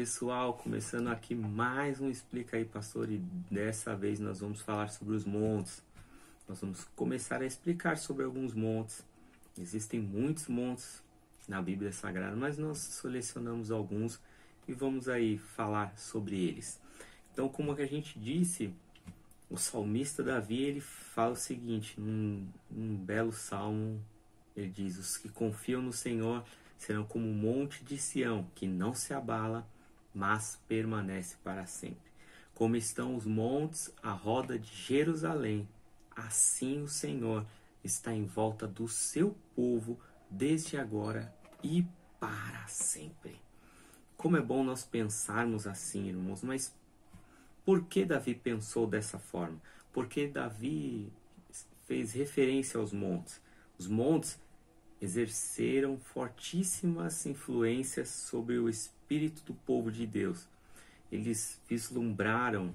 pessoal, começando aqui mais um Explica aí, Pastor, e dessa vez nós vamos falar sobre os montes. Nós vamos começar a explicar sobre alguns montes. Existem muitos montes na Bíblia Sagrada, mas nós selecionamos alguns e vamos aí falar sobre eles. Então, como a gente disse, o salmista Davi, ele fala o seguinte, num belo salmo, ele diz: os que confiam no Senhor serão como o monte de Sião, que não se abala, mas permanece para sempre. Como estão os montes à roda de Jerusalém, assim o Senhor está em volta do seu povo, desde agora e para sempre. Como é bom nós pensarmos assim, irmãos, mas por que Davi pensou dessa forma? Porque Davi fez referência aos montes. Os montes exerceram fortíssimas influências sobre o espírito do povo de Deus. Eles vislumbraram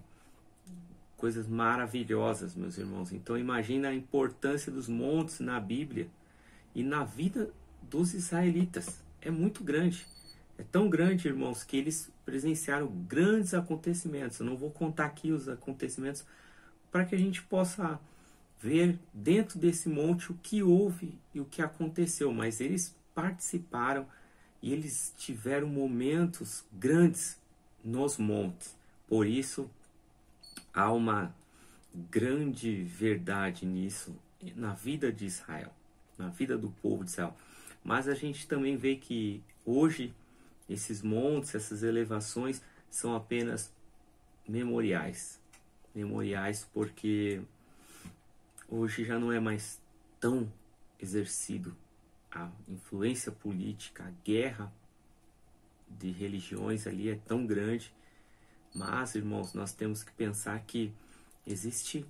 coisas maravilhosas, meus irmãos. Então imagina a importância dos montes na Bíblia e na vida dos israelitas. É muito grande. É tão grande, irmãos, que eles presenciaram grandes acontecimentos. Eu não vou contar aqui os acontecimentos para que a gente possa ver dentro desse monte o que houve e o que aconteceu, mas eles participaram e eles tiveram momentos grandes nos montes. Por isso, há uma grande verdade nisso na vida de Israel, na vida do povo de Israel. Mas a gente também vê que hoje esses montes, essas elevações são apenas memoriais. Memoriais porque hoje já não é mais tão exercido a influência política, a guerra de religiões ali é tão grande. Mas, irmãos, nós temos que pensar que existe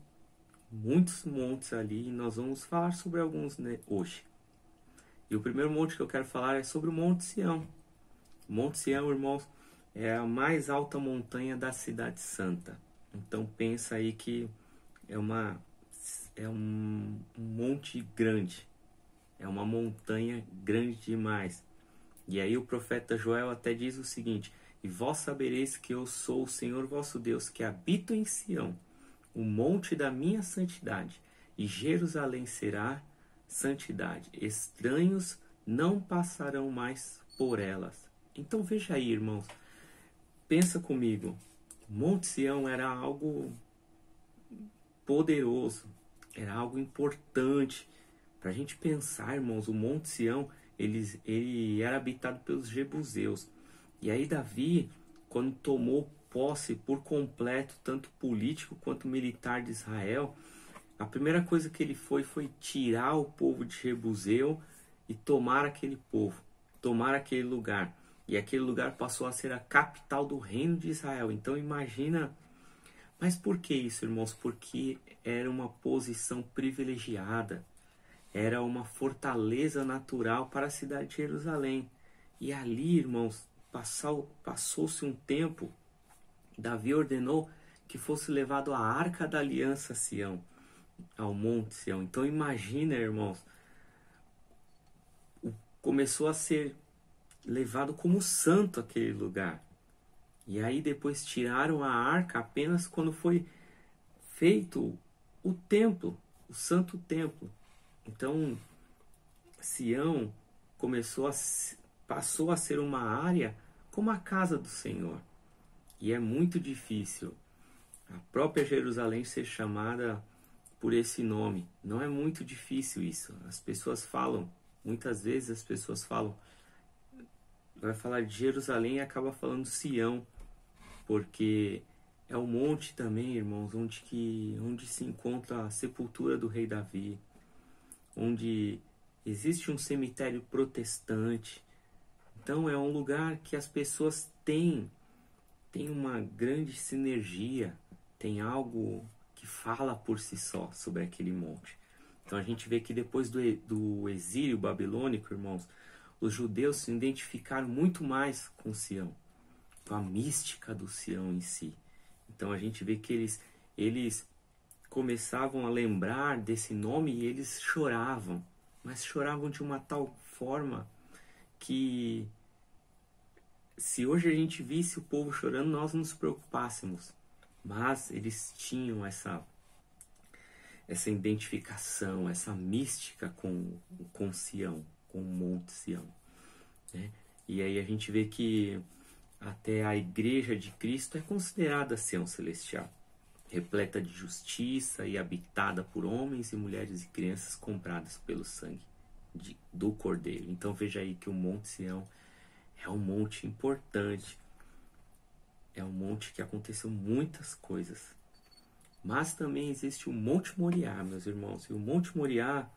muitos montes ali e nós vamos falar sobre alguns, né, hoje. E o primeiro monte que eu quero falar é sobre o Monte Sião. O Monte Sião, irmãos, é a mais alta montanha da Cidade Santa. Então pensa aí que é um monte grande, é uma montanha grande demais. E aí o profeta Joel até diz o seguinte: e vós sabereis que eu sou o Senhor vosso Deus, que habito em Sião, o monte da minha santidade, e Jerusalém será santidade. Estranhos não passarão mais por elas. Então veja aí, irmãos, pensa comigo, o Monte Sião era algo poderoso, era algo importante para a gente pensar, irmãos. O Monte Sião, ele era habitado pelos jebuseus. E aí Davi, quando tomou posse por completo, tanto político quanto militar de Israel, a primeira coisa que ele foi tirar o povo de Jebuseu e tomar aquele povo, tomar aquele lugar. E aquele lugar passou a ser a capital do reino de Israel. Então imagina. Mas por que isso, irmãos? Porque era uma posição privilegiada, era uma fortaleza natural para a cidade de Jerusalém. E ali, irmãos, passou-se um tempo, Davi ordenou que fosse levado a Arca da Aliança a Sião, ao Monte Sião. Então imagina, irmãos, começou a ser levado como santo aquele lugar. E aí depois tiraram a arca apenas quando foi feito o templo, o santo templo. Então Sião passou a ser uma área como a casa do Senhor. E é muito difícil a própria Jerusalém ser chamada por esse nome. Não é muito difícil isso. As pessoas falam, muitas vezes as pessoas falam, vai falar de Jerusalém e acaba falando Sião, porque é um monte também, irmãos, onde se encontra a sepultura do rei Davi, onde existe um cemitério protestante. Então é um lugar que as pessoas têm uma grande sinergia, tem algo que fala por si só sobre aquele monte. Então a gente vê que depois do exílio babilônico, irmãos, os judeus se identificaram muito mais com Sião, com a mística do Sião em si. Então a gente vê que eles começavam a lembrar desse nome e eles choravam, mas choravam de uma tal forma que se hoje a gente visse o povo chorando, nós nos preocupássemos. Mas eles tinham essa identificação, essa mística com Sião, com o Monte Sião, né? E aí a gente vê que até a igreja de Cristo é considerada Sião celestial, repleta de justiça e habitada por homens e mulheres e crianças compradas pelo sangue do Cordeiro. Então veja aí que o Monte Sião é um monte importante, é um monte que aconteceu muitas coisas. Mas também existe o Monte Moriá, meus irmãos. E o Monte Moriá,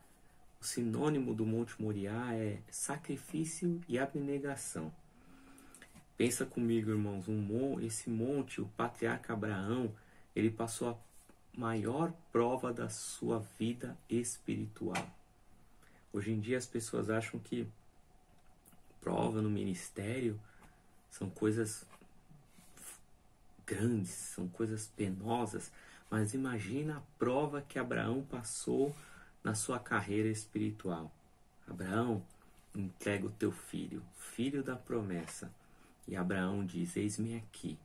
o sinônimo do Monte Moriá é sacrifício e abnegação. Pensa comigo, irmãos, esse monte, o patriarca Abraão, ele passou a maior prova da sua vida espiritual. Hoje em dia as pessoas acham que prova no ministério são coisas grandes, são coisas penosas, mas imagina a prova que Abraão passou na sua carreira espiritual. Abraão, entrega o teu filho, filho da promessa. E Abraão diz, eis-me aqui.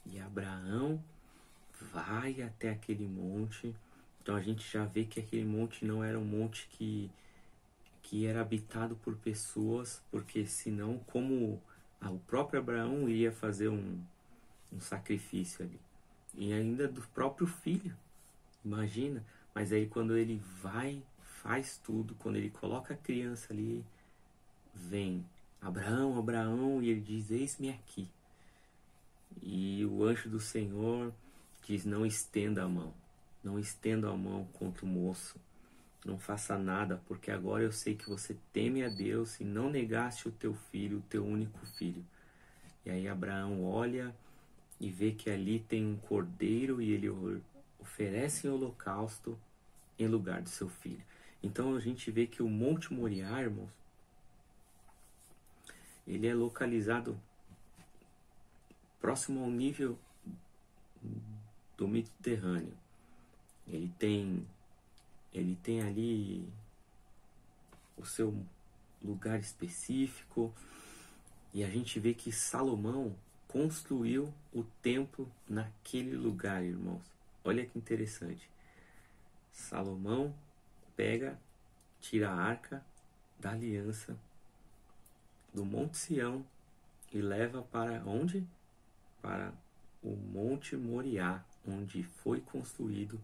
E Abraão vai até aquele monte. Então a gente já vê que aquele monte não era um monte que era habitado por pessoas, porque senão como o próprio Abraão iria fazer um sacrifício ali. E ainda do próprio filho, imagina. Mas aí quando ele vai, faz tudo, quando ele coloca a criança ali, vem Abraão, Abraão, e ele diz, eis-me aqui. E o anjo do Senhor diz, não estenda a mão, não estenda a mão contra o moço, não faça nada, porque agora eu sei que você teme a Deus e não negaste o teu filho, o teu único filho. E aí Abraão olha e vê que ali tem um cordeiro e ele oferece em holocausto em lugar do seu filho. Então a gente vê que o Monte Moriá, irmãos, ele é localizado próximo ao nível do Mediterrâneo. Ele tem ali o seu lugar específico, e a gente vê que Salomão construiu o templo naquele lugar, irmãos. Olha que interessante. Salomão tira a arca da aliança do Monte Sião e leva para onde? Para o Monte Moriá, onde foi construído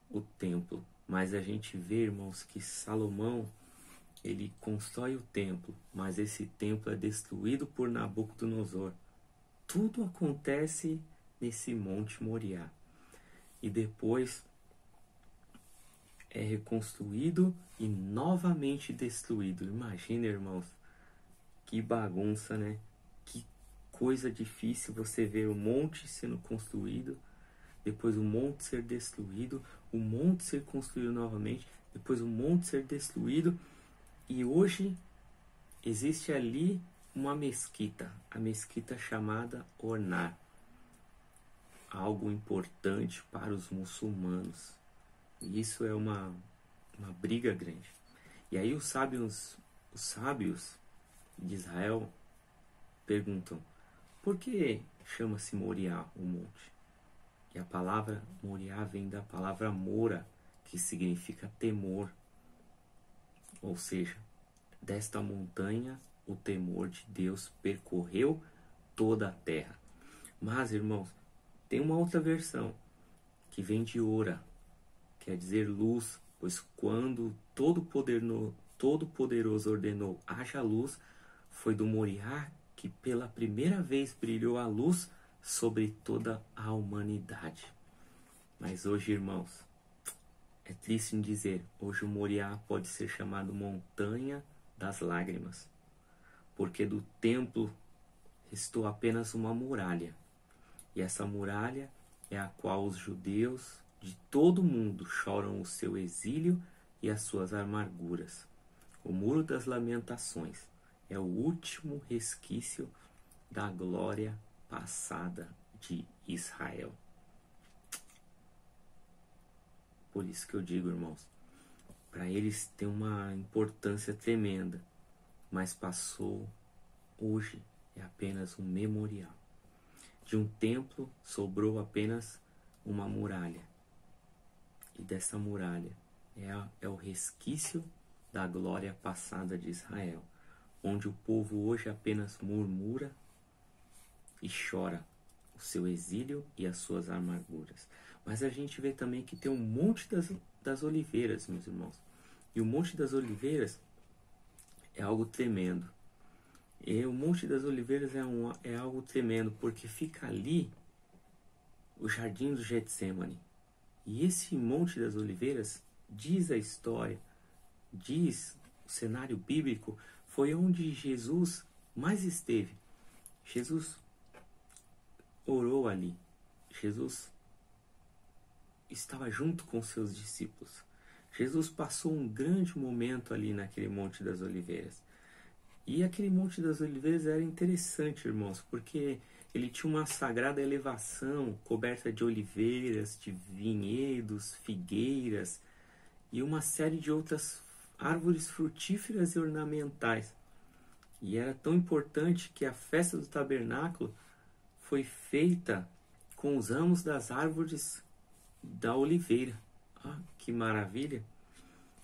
o templo. Mas a gente vê, irmãos, que Salomão, ele constrói o templo, mas esse templo é destruído por Nabucodonosor. Tudo acontece nesse Monte Moriá. E depois é reconstruído e novamente destruído. Imagina, irmãos, que bagunça, né? Que coisa difícil você ver o monte sendo construído, depois o monte ser destruído, o monte ser construído novamente, depois o monte ser destruído. E hoje existe ali uma mesquita, a mesquita chamada Ornar, algo importante para os muçulmanos. E isso é uma briga grande. E aí os sábios de Israel perguntam, por que chama-se Moriá o monte? E a palavra Moriá vem da palavra Mora, que significa temor. Ou seja, desta montanha o temor de Deus percorreu toda a terra. Mas, irmãos, tem uma outra versão que vem de Ora, quer dizer luz, pois quando Todo-Poderoso ordenou haja luz, foi do Moriá que pela primeira vez brilhou a luz sobre toda a humanidade. Mas hoje, irmãos, é triste em dizer, hoje o Moriá pode ser chamado Montanha das Lágrimas, porque do templo restou apenas uma muralha, e essa muralha é a qual os judeus de todo o mundo choram o seu exílio e as suas amarguras. O Muro das Lamentações é o último resquício da glória passada de Israel. Por isso que eu digo, irmãos, para eles tem uma importância tremenda, mas passou hoje é apenas um memorial. De um templo sobrou apenas uma muralha. E dessa muralha é o resquício da glória passada de Israel, onde o povo hoje apenas murmura e chora o seu exílio e as suas amarguras. Mas a gente vê também que tem o Monte das Oliveiras, meus irmãos. E o Monte das Oliveiras é algo tremendo. E o Monte das Oliveiras é algo tremendo, porque fica ali o Jardim do Getsemane. E esse Monte das Oliveiras, diz a história, diz o cenário bíblico, foi onde Jesus mais esteve. Jesus orou ali. Jesus estava junto com seus discípulos. Jesus passou um grande momento ali naquele Monte das Oliveiras. E aquele Monte das Oliveiras era interessante, irmãos, porque ele tinha uma sagrada elevação coberta de oliveiras, de vinhedos, figueiras e uma série de outras árvores frutíferas e ornamentais. E era tão importante que a festa do tabernáculo foi feita com os ramos das árvores da oliveira. Ah, que maravilha!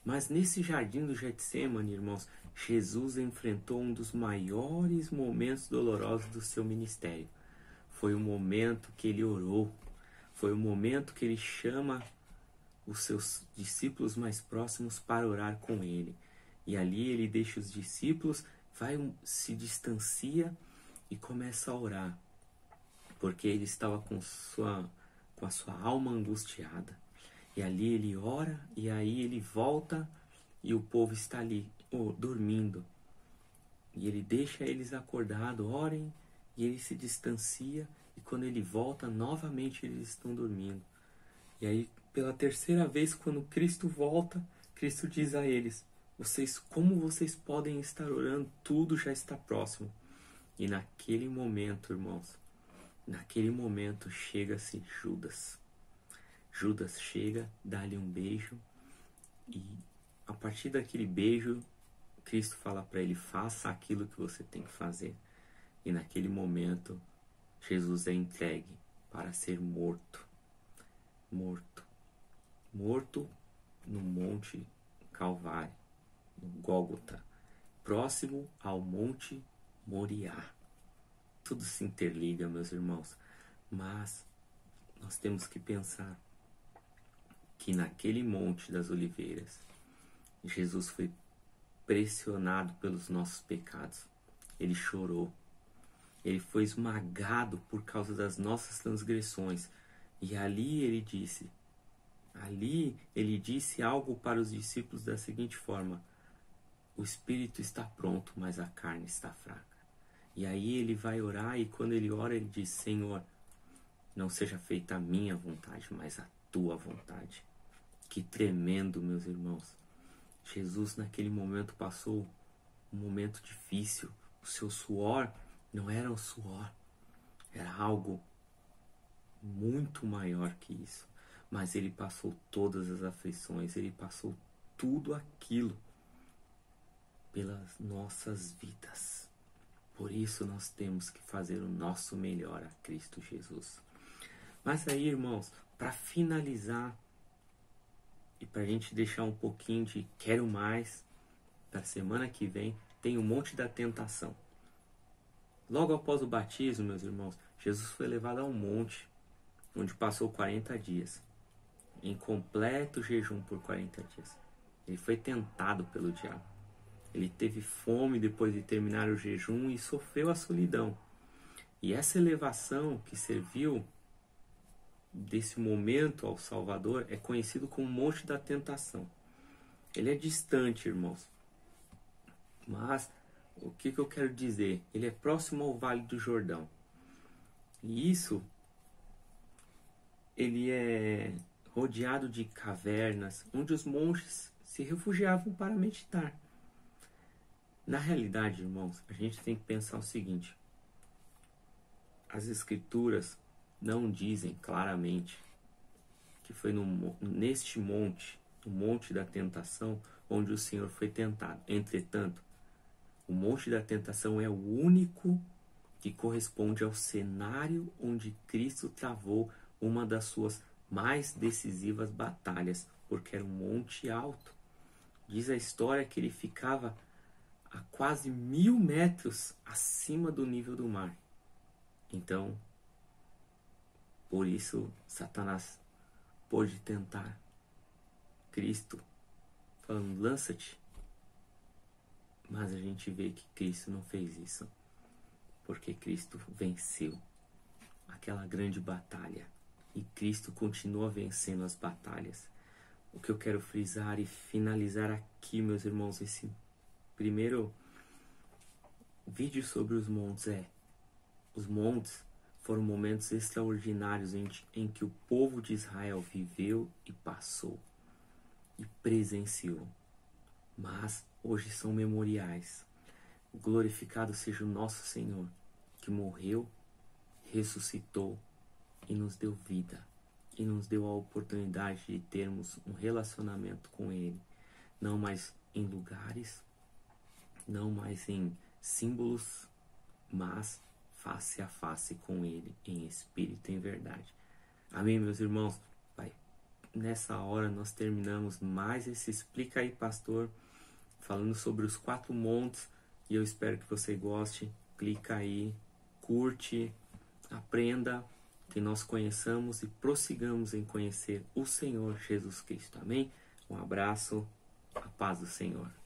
Mas nesse jardim do Getsemane, irmãos, Jesus enfrentou um dos maiores momentos dolorosos do seu ministério. Foi o momento que ele orou. Foi o momento que ele chama os seus discípulos mais próximos para orar com ele. E ali ele deixa os discípulos, se distancia e começa a orar. Porque ele estava com a sua alma angustiada. E ali ele ora, e aí ele volta, e o povo está ali, dormindo. E ele deixa eles acordados, orem, e ele se distancia, e quando ele volta, novamente eles estão dormindo. E aí, pela terceira vez, quando Cristo volta, Cristo diz a eles: como vocês podem estar orando? Tudo já está próximo. E naquele momento, irmãos, chega-se Judas. Judas chega, dá-lhe um beijo, e a partir daquele beijo, Cristo fala para ele: faça aquilo que você tem que fazer. E naquele momento, Jesus é entregue para ser morto. Morto no Monte Calvário, no Gólgota, próximo ao Monte Moriá. Tudo se interliga, meus irmãos, mas nós temos que pensar que naquele Monte das Oliveiras, Jesus foi pressionado pelos nossos pecados. Ele chorou. Ele foi esmagado por causa das nossas transgressões. E ali ele disse algo para os discípulos da seguinte forma: o espírito está pronto, mas a carne está fraca. E aí ele vai orar, e quando ele ora, ele diz: Senhor, não seja feita a minha vontade, mas a tua vontade. Que tremendo, meus irmãos. Jesus naquele momento passou um momento difícil. O seu suor não era um suor, era algo muito maior que isso. Mas ele passou todas as aflições, ele passou tudo aquilo pelas nossas vidas. Por isso nós temos que fazer o nosso melhor a Cristo Jesus. Mas aí, irmãos, para finalizar e para a gente deixar um pouquinho de quero mais, da semana que vem tem o Monte da Tentação. Logo após o batismo, meus irmãos, Jesus foi levado a um monte, onde passou 40 dias, em completo jejum por 40 dias. Ele foi tentado pelo diabo. Ele teve fome depois de terminar o jejum e sofreu a solidão. E essa elevação que serviu desse momento ao Salvador é conhecido como Monte da Tentação. Ele é distante, irmãos. Mas o que eu quero dizer? Ele é próximo ao Vale do Jordão. E isso, ele é rodeado de cavernas, onde os monges se refugiavam para meditar. Na realidade, irmãos, a gente tem que pensar o seguinte: as escrituras não dizem claramente que foi neste monte, o Monte da Tentação, onde o Senhor foi tentado. Entretanto, o Monte da Tentação é o único que corresponde ao cenário onde Cristo travou uma das suas mais decisivas batalhas, porque era um monte alto. Diz a história que ele ficava a quase 1000 metros acima do nível do mar. Então, por isso, Satanás pôde tentar Cristo, falando, lança-te. Mas a gente vê que Cristo não fez isso, porque Cristo venceu aquela grande batalha. E Cristo continua vencendo as batalhas. O que eu quero frisar e finalizar aqui, meus irmãos, esse primeiro vídeo sobre os montes os montes foram momentos extraordinários em que o povo de Israel viveu e passou e presenciou. Mas hoje são memoriais. Glorificado seja o nosso Senhor, que morreu, ressuscitou e nos deu vida. E nos deu a oportunidade de termos um relacionamento com Ele. Não mais em lugares, não mais em símbolos, mas face a face com Ele, em espírito e em verdade. Amém, meus irmãos? Pai, nessa hora nós terminamos mais esse Explica aí, Pastor, falando sobre os 4 montes, e eu espero que você goste. Clica aí, curte, aprenda, que nós conheçamos e prossigamos em conhecer o Senhor Jesus Cristo. Amém? Um abraço, a paz do Senhor.